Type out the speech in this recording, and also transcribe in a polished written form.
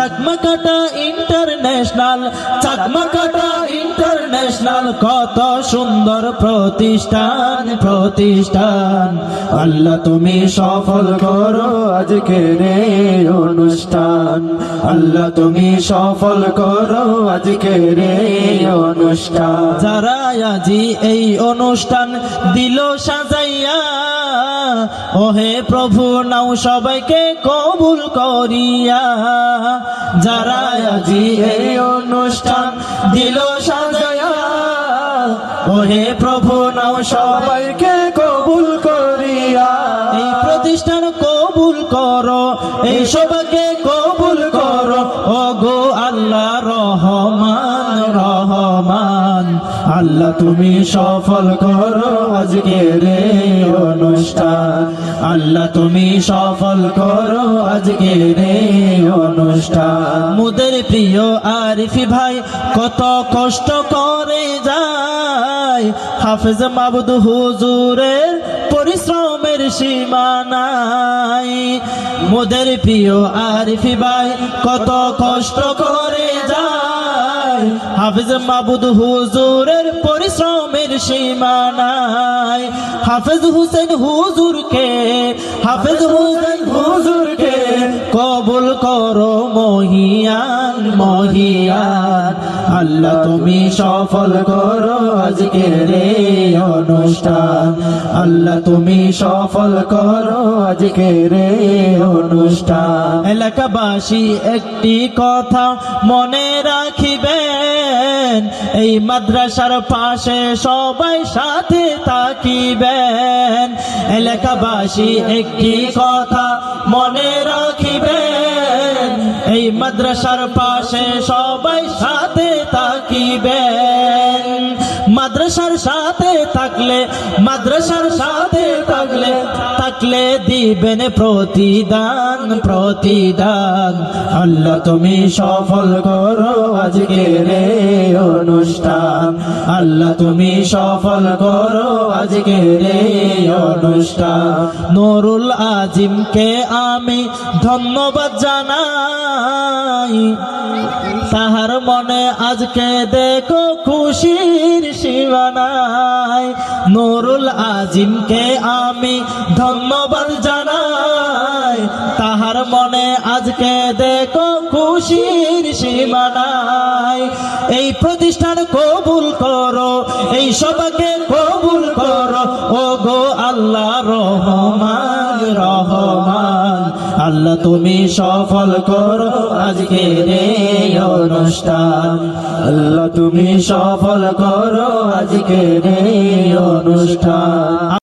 চাকমাকাটা international, চাকমাকাটা international, কত সুন্দর প্রতিষ্ঠান প্রতিষ্ঠান। আল্লাহ তুমি সফল করো আজকের এই অনুষ্ঠান, আল্লাহ তুমি সফল করো আজকের এই অনুষ্ঠান। যারা আজি এই অনুষ্ঠান দিল সাজাইয়া, ওহে প্রভু নাও সবাইকে কবুল করিয়া। যারা আজি এই অনুষ্ঠান দিল সাজাইয়া, ওহে প্রভু নাও সবাইকে কবুল করিয়া। এই প্রতিষ্ঠান কবুল করো, এই সবাইকে কবুল করো, ও গো আল্লাহ রহমান রহমান। আল্লাহ তুমি সফল করো আজকের এই অনুষ্ঠান, আল্লাহ তুমি সফল করো আজকের এই অনুষ্ঠান। মুদের প্রিয় আরিফি ভাই কত কষ্ট করে যায়, হাফেজ মাবুদ হুজুরের পরিশ্রমের সীমা নাই। মুদের প্রিয় আরিফি ভাই কত কষ্ট করে যায়, হাফেজ মাবুদ হুজুরের পরিশ্রমের সীমা নাই। হাফেজ হুসেন হুজুরকে, হাফেজ হুসেন হুজুরকে কবুল করো মহিয়ান মহিয়ান। আল্লাহ তুমি সফল করো আজকের এই অনুষ্ঠান, আল্লাহ তুমি সফল করো আজকের এই অনুষ্ঠান। এলাকাবাসী একটি কথা মনে রাখিবেন, এই মাদ্রাসার পাশে সবাই সাথে থাকিবেন। এলাকাবাসী একটি কথা মনে রাখিবেন, এই মাদ্রাসার পাশে সবাই সাথে থাকিবেন। মাদ্রাসার সাথে থাকলে, মাদ্রাসার সাথে থাকলে থাকলে দিবেন প্রতিদান প্রতিদান। আল্লাহ তুমি সফল করো আজকের এই অনুষ্ঠান, আল্লাহ তুমি সফল করো আজকের এই অনুষ্ঠান। নুরুল আজিমকে আমি ধন্যবাদ জানাই, তাহার মনে আজকে দেখো খুশির সীমানাই। নুরুল আজিমকে আমি ধন্যবাদ জানাই, তাহার মনে আজকে দেখো খুশির সীমানাই। এই প্রতিষ্ঠান কবুল করো, এই সবাইকে কবুল করো, ও গো আল্লাহ রহমান রহমান। আল্লাহ তুমি সফল করো আজকের এই অনুষ্ঠান, আল্লাহ তুমি সফল করো আজকের এই অনুষ্ঠান।